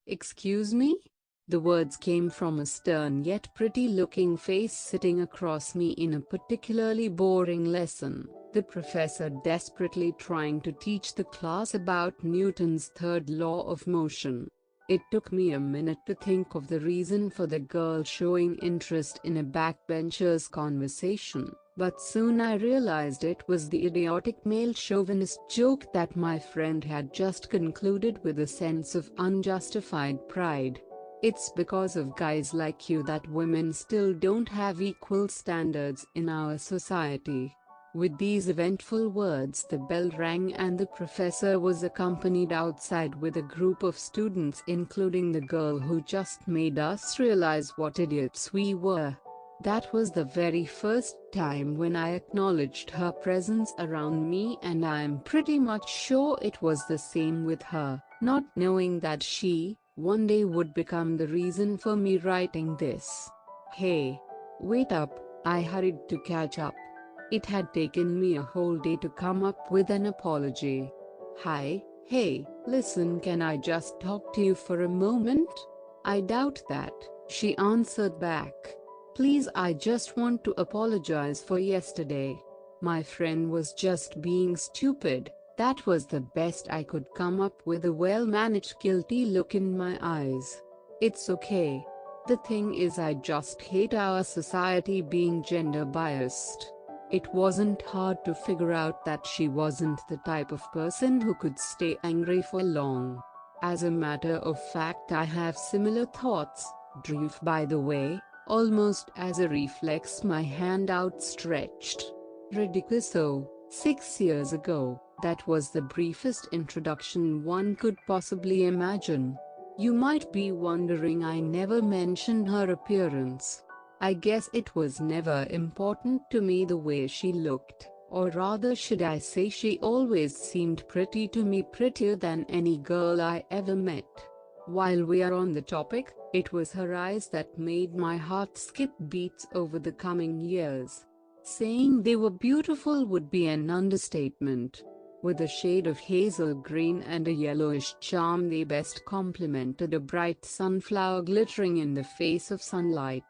Excuse me? The words came from a stern yet pretty-looking face sitting across me in a particularly boring lesson, the professor desperately trying to teach the class about Newton's third law of motion. It took me a minute to think of the reason for the girl showing interest in a backbencher's conversation, but soon I realized it was the idiotic male chauvinist joke that my friend had just concluded with a sense of unjustified pride. It's because of guys like you that women still don't have equal standards in our society. With these eventful words, the bell rang and the professor was accompanied outside with a group of students, including the girl who just made us realize what idiots we were. That was the very first time when I acknowledged her presence around me, and I'm pretty much sure it was the same with her, not knowing that she, one day, would become the reason for me writing this. Hey! Wait up, I hurried to catch up. It had taken me a whole day to come up with an apology. Hi, hey, listen, can I just talk to you for a moment? I doubt that, she answered back. Please, I just want to apologize for yesterday. My friend was just being stupid. That was the best I could come up with, a well-managed guilty look in my eyes. It's okay. The thing is, I just hate our society being gender biased. It wasn't hard to figure out that she wasn't the type of person who could stay angry for long. As a matter of fact, I have similar thoughts, Drew. By the way, almost as a reflex, my hand outstretched. Ridiculous. So, 6 years ago, that was the briefest introduction one could possibly imagine. You might be wondering, I never mentioned her appearance. I guess it was never important to me the way she looked, or rather should I say she always seemed pretty to me, prettier than any girl I ever met. While we are on the topic, it was her eyes that made my heart skip beats over the coming years. Saying they were beautiful would be an understatement. With a shade of hazel green and a yellowish charm, they best complemented a bright sunflower glittering in the face of sunlight.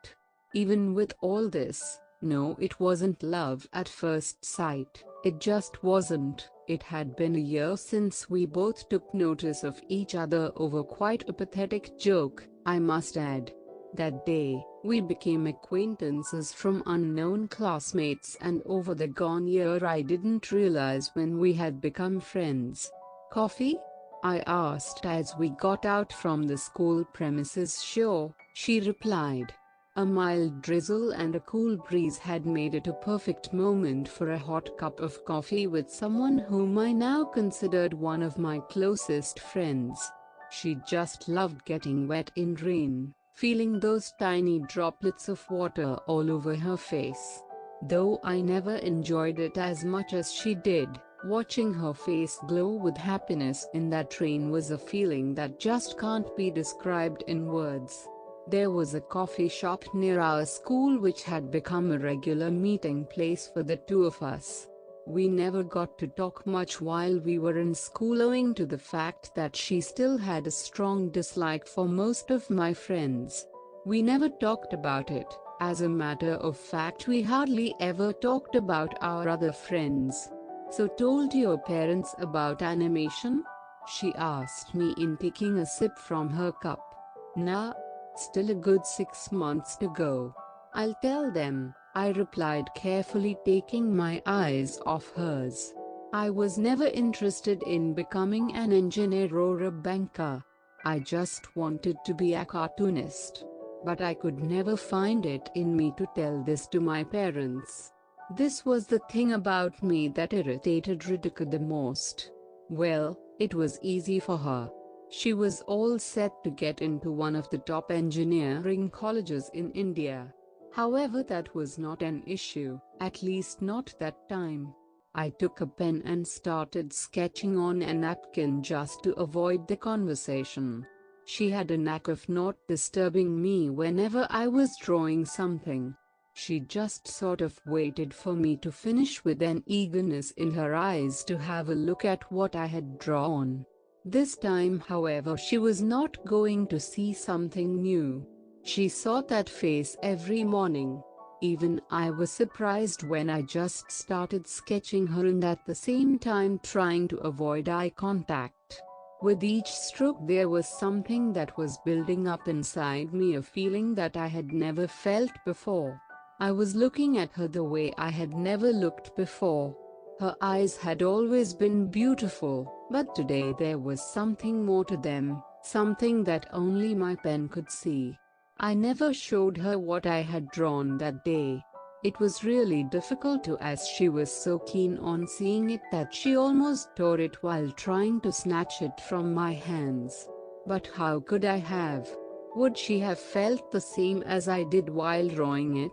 Even with all this, no, it wasn't love at first sight, it just wasn't. It had been a year since we both took notice of each other over quite a pathetic joke, I must add. That day, we became acquaintances from unknown classmates, and over the gone year I didn't realize when we had become friends. Coffee? I asked as we got out from the school premises. Sure, she replied. A mild drizzle and a cool breeze had made it a perfect moment for a hot cup of coffee with someone whom I now considered one of my closest friends. She just loved getting wet in rain, feeling those tiny droplets of water all over her face. Though I never enjoyed it as much as she did, watching her face glow with happiness in that rain was a feeling that just can't be described in words. There was a coffee shop near our school which had become a regular meeting place for the two of us. We never got to talk much while we were in school, owing to the fact that she still had a strong dislike for most of my friends. We never talked about it. As a matter of fact, we hardly ever talked about our other friends. So, told your parents about animation? She asked me in taking a sip from her cup. Nah. Still a good 6 months to go. I'll tell them, I replied, carefully taking my eyes off hers. I was never interested in becoming an engineer or a banker. I just wanted to be a cartoonist. But I could never find it in me to tell this to my parents. This was the thing about me that irritated Ritika the most. Well, it was easy for her. She was all set to get into one of the top engineering colleges in India. However, that was not an issue, at least not that time. I took a pen and started sketching on a napkin just to avoid the conversation. She had a knack of not disturbing me whenever I was drawing something. She just sort of waited for me to finish with an eagerness in her eyes to have a look at what I had drawn. This time, however, she was not going to see something new. She saw that face every morning. Even I was surprised when I just started sketching her and at the same time trying to avoid eye contact. With each stroke there was something that was building up inside me, a feeling that I had never felt before. I was looking at her the way I had never looked before. Her eyes had always been beautiful, but today there was something more to them, something that only my pen could see. I never showed her what I had drawn that day. It was really difficult to, as she was so keen on seeing it that she almost tore it while trying to snatch it from my hands. But how could I have? Would she have felt the same as I did while drawing it?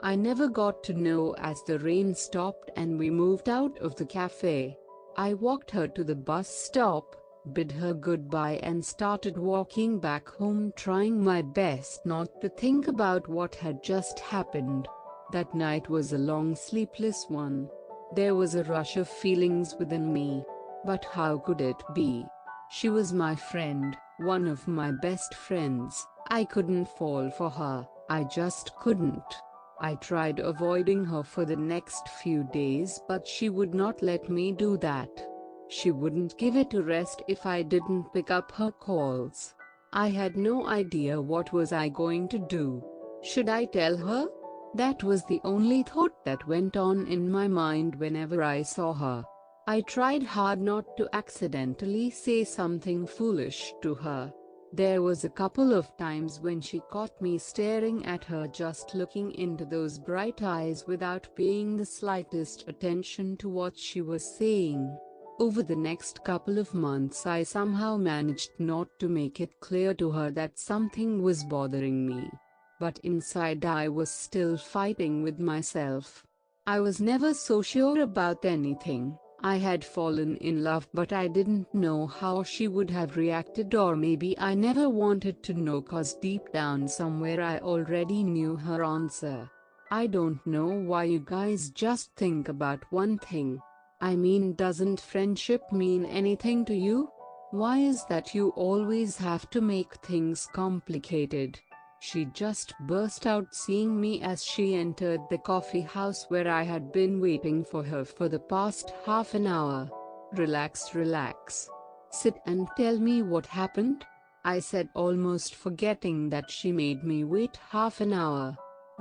I never got to know as the rain stopped and we moved out of the cafe. I walked her to the bus stop, bid her goodbye and started walking back home, trying my best not to think about what had just happened. That night was a long sleepless one. There was a rush of feelings within me. But how could it be? She was my friend, one of my best friends. I couldn't fall for her, I just couldn't. I tried avoiding her for the next few days, but she would not let me do that. She wouldn't give it a rest if I didn't pick up her calls. I had no idea what was I going to do. Should I tell her? That was the only thought that went on in my mind whenever I saw her. I tried hard not to accidentally say something foolish to her. There was a couple of times when she caught me staring at her, just looking into those bright eyes without paying the slightest attention to what she was saying. Over the next couple of months I somehow managed not to make it clear to her that something was bothering me. But inside I was still fighting with myself. I was never so sure about anything. I had fallen in love, but I didn't know how she would have reacted, or maybe I never wanted to know, cause deep down somewhere I already knew her answer. I don't know why you guys just think about one thing. I mean, doesn't friendship mean anything to you? Why is that you always have to make things complicated? She just burst out, seeing me as she entered the coffee house where I had been waiting for her for the past half an hour. Relax, relax. Sit and tell me what happened, I said, almost forgetting that she made me wait half an hour.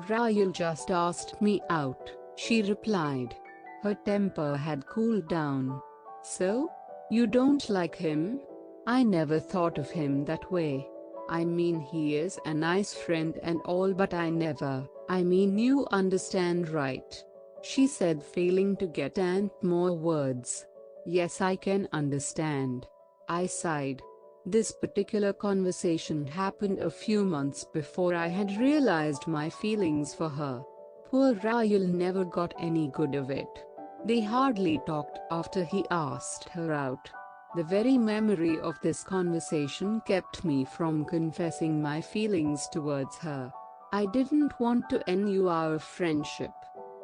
Rahul just asked me out, she replied. Her temper had cooled down. So? You don't like him? I never thought of him that way. I mean, he is a nice friend and all, but I mean, you understand, right? She said, failing to get more words. Yes, I can understand. I sighed. This particular conversation happened a few months before I had realized my feelings for her. Poor Rahul never got any good of it. They hardly talked after he asked her out. The very memory of this conversation kept me from confessing my feelings towards her. I didn't want to end our friendship.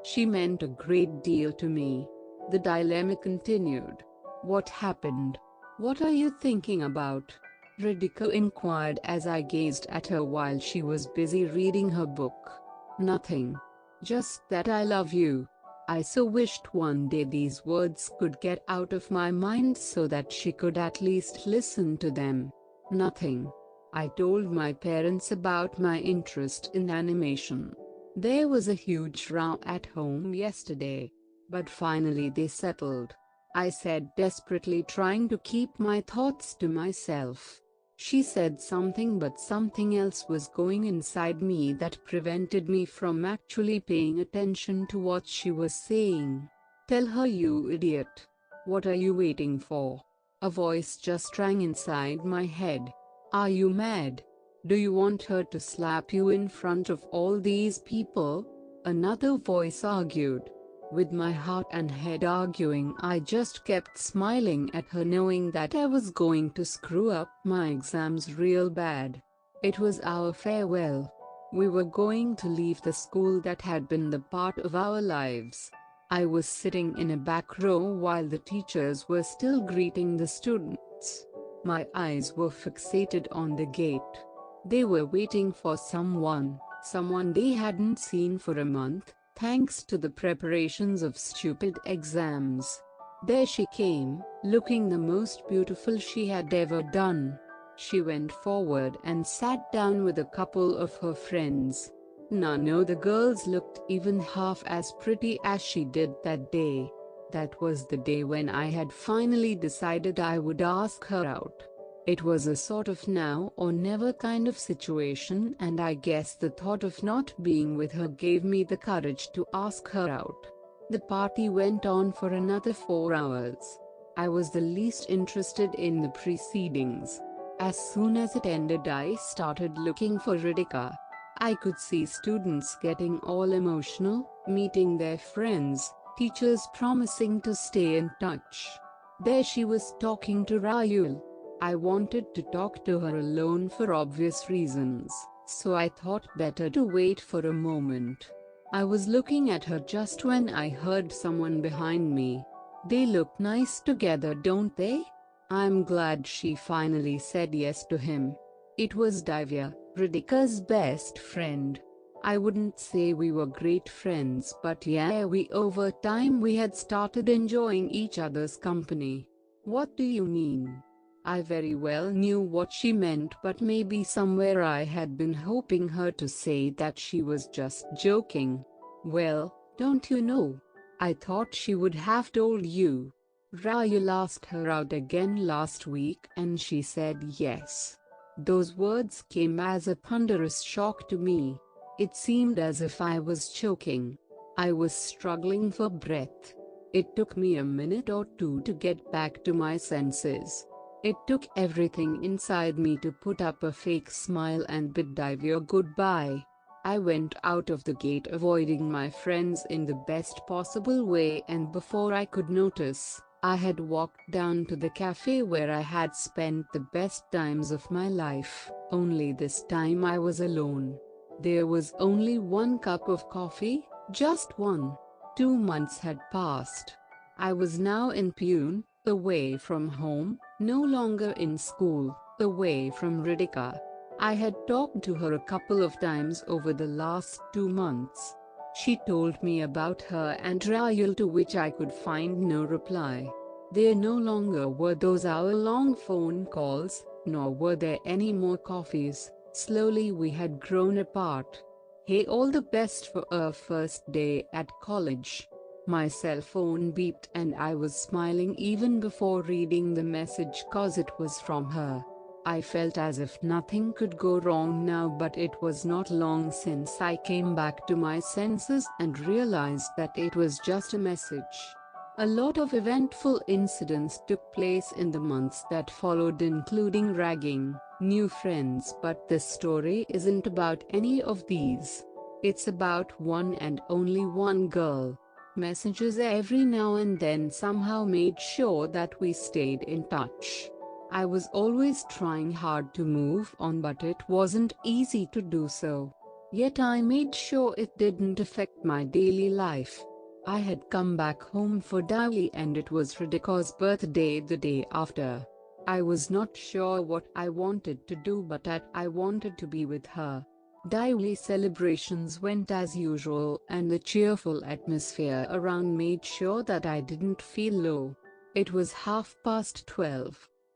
She meant a great deal to me. The dilemma continued. What happened? What are you thinking about? Radhika inquired as I gazed at her while she was busy reading her book. Nothing. Just that I love you. I so wished one day these words could get out of my mind so that she could at least listen to them. Nothing. I told my parents about my interest in animation. There was a huge row at home yesterday, but finally they settled, I said, desperately trying to keep my thoughts to myself. She said something, but something else was going inside me that prevented me from actually paying attention to what she was saying. Tell her, you idiot. What are you waiting for? A voice just rang inside my head. Are you mad? Do you want her to slap you in front of all these people? Another voice argued. With my heart and head arguing, I just kept smiling at her, knowing that I was going to screw up my exams real bad. It was our farewell. We were going to leave the school that had been the part of our lives. I was sitting in a back row while the teachers were still greeting the students. My eyes were fixated on the gate. They were waiting for someone they hadn't seen for a month, thanks to the preparations of stupid exams. There she came, looking the most beautiful she had ever done. She went forward and sat down with a couple of her friends. None of the girls looked even half as pretty as she did that day. That was the day when I had finally decided I would ask her out. It was a sort of now or never kind of situation, and I guess the thought of not being with her gave me the courage to ask her out. The party went on for another 4 hours. I was the least interested in the proceedings. As soon as it ended, I started looking for Ritika. I could see students getting all emotional, meeting their friends, teachers promising to stay in touch. There she was talking to Rayul. I wanted to talk to her alone for obvious reasons, so I thought better to wait for a moment. I was looking at her just when I heard someone behind me. They look nice together, don't they? I'm glad she finally said yes to him. It was Divya, Ritika's best friend. I wouldn't say we were great friends, but yeah, over time we had started enjoying each other's company. What do you mean? I very well knew what she meant, but maybe somewhere I had been hoping her to say that she was just joking. Well, don't you know? I thought she would have told you. Rayul asked her out again last week and she said yes. Those words came as a thunderous shock to me. It seemed as if I was choking. I was struggling for breath. It took me a minute or two to get back to my senses. It took everything inside me to put up a fake smile and bid Divya goodbye. I went out of the gate avoiding my friends in the best possible way, and before I could notice, I had walked down to the cafe where I had spent the best times of my life, only this time I was alone. There was only one cup of coffee, just one. 2 months had passed. I was now in Pune, away from home, no longer in school, away from Ritika. I had talked to her a couple of times over the last 2 months. She told me about her and Rayul, to which I could find no reply. There no longer were those hour-long phone calls, nor were there any more coffees. Slowly we had grown apart. Hey, all the best for our first day at college. My cell phone beeped and I was smiling even before reading the message, cause it was from her. I felt as if nothing could go wrong now, but it was not long since I came back to my senses and realized that it was just a message. A lot of eventful incidents took place in the months that followed, including ragging, new friends, but this story isn't about any of these. It's about one and only one girl. Messages every now and then somehow made sure that we stayed in touch. I was always trying hard to move on, but it wasn't easy to do so. Yet I made sure it didn't affect my daily life. I had come back home for Diwali and it was Ritika's birthday the day after. I was not sure what I wanted to do, but I wanted to be with her. Diwali celebrations went as usual, and the cheerful atmosphere around made sure that I didn't feel low. It was 12:30.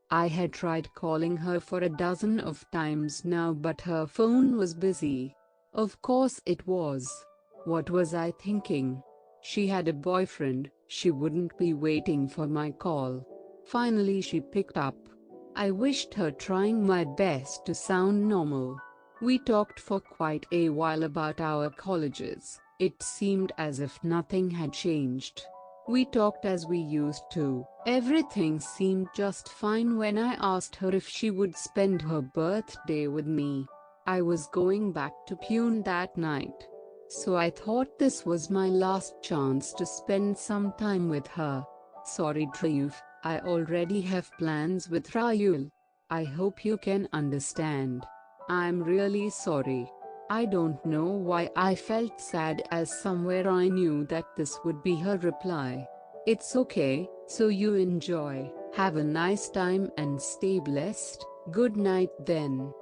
I had tried calling her for a dozen of times now, but her phone was busy. Of course it was. What was I thinking? She had a boyfriend, she wouldn't be waiting for my call. Finally she picked up. I wished her, trying my best to sound normal. We talked for quite a while about our colleges. It seemed as if nothing had changed. We talked as we used to. Everything seemed just fine when I asked her if she would spend her birthday with me. I was going back to Pune that night, so I thought this was my last chance to spend some time with her. Sorry Triumph, I already have plans with Rayul. I hope you can understand. I'm really sorry. I don't know why I felt sad, as somewhere I knew that this would be her reply. It's okay, so you enjoy. Have a nice time and stay blessed. Good night then.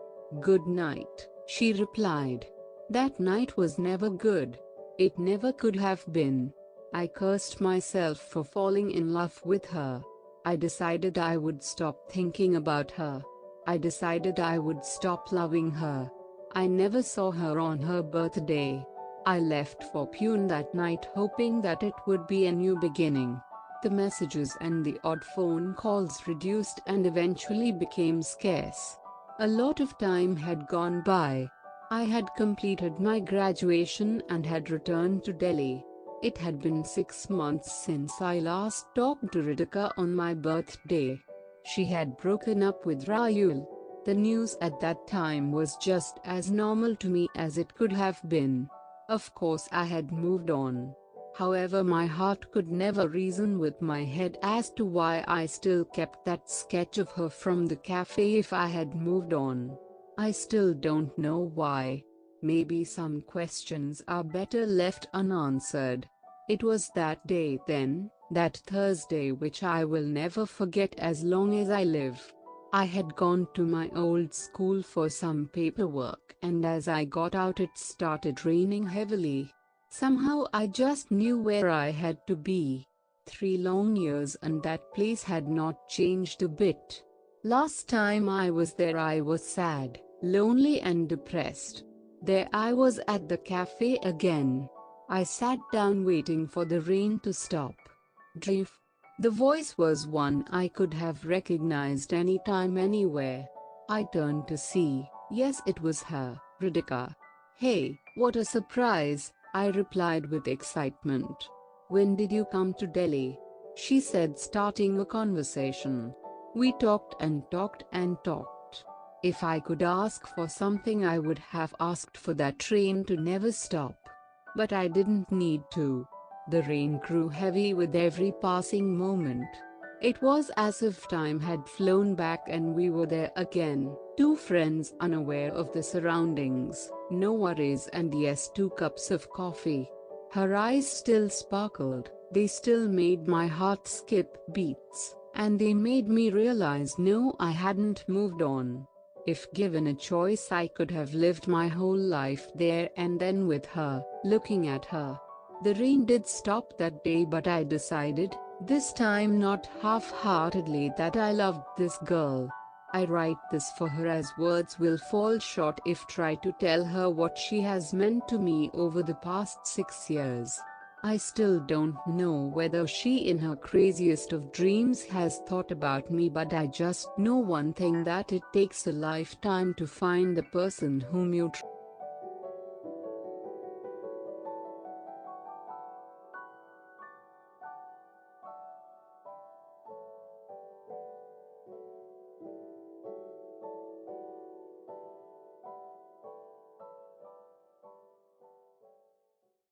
Good night, she replied. That night was never good. It never could have been. I cursed myself for falling in love with her. I decided I would stop thinking about her. I decided I would stop loving her. I never saw her on her birthday. I left for Pune that night hoping that it would be a new beginning. The messages and the odd phone calls reduced and eventually became scarce. A lot of time had gone by. I had completed my graduation and had returned to Delhi. It had been 6 months since I last talked to Ritika on my birthday. She had broken up with Rahul. The news at that time was just as normal to me as it could have been. Of course I had moved on. However, my heart could never reason with my head as to why I still kept that sketch of her from the cafe if I had moved on. I still don't know why. Maybe some questions are better left unanswered. It was that day then, that Thursday, which I will never forget as long as I live. I had gone to my old school for some paperwork, and as I got out it started raining heavily. Somehow I just knew where I had to be. 3 long years and that place had not changed a bit. Last time I was there I was sad, lonely and depressed. There I was at the cafe again. I sat down waiting for the rain to stop. Drift. The voice was one I could have recognized anytime, anywhere. I turned to see. Yes, it was her, Ritika. Hey, what a surprise, I replied with excitement. When did you come to Delhi? She said, starting a conversation. We talked and talked and talked. If I could ask for something, I would have asked for that train to never stop. But I didn't need to. The rain grew heavy with every passing moment. It was as if time had flown back and we were there again, 2 friends unaware of the surroundings, no worries, and yes, 2 cups of coffee. Her eyes still sparkled, they still made my heart skip beats, and they made me realize no, I hadn't moved on. If given a choice, I could have lived my whole life there and then with her, looking at her. The rain did stop that day, but I decided, this time not half-heartedly, that I loved this girl. I write this for her as words will fall short if try to tell her what she has meant to me over the past 6 years. I still don't know whether she in her craziest of dreams has thought about me, but I just know one thing, that it takes a lifetime to find the person whom you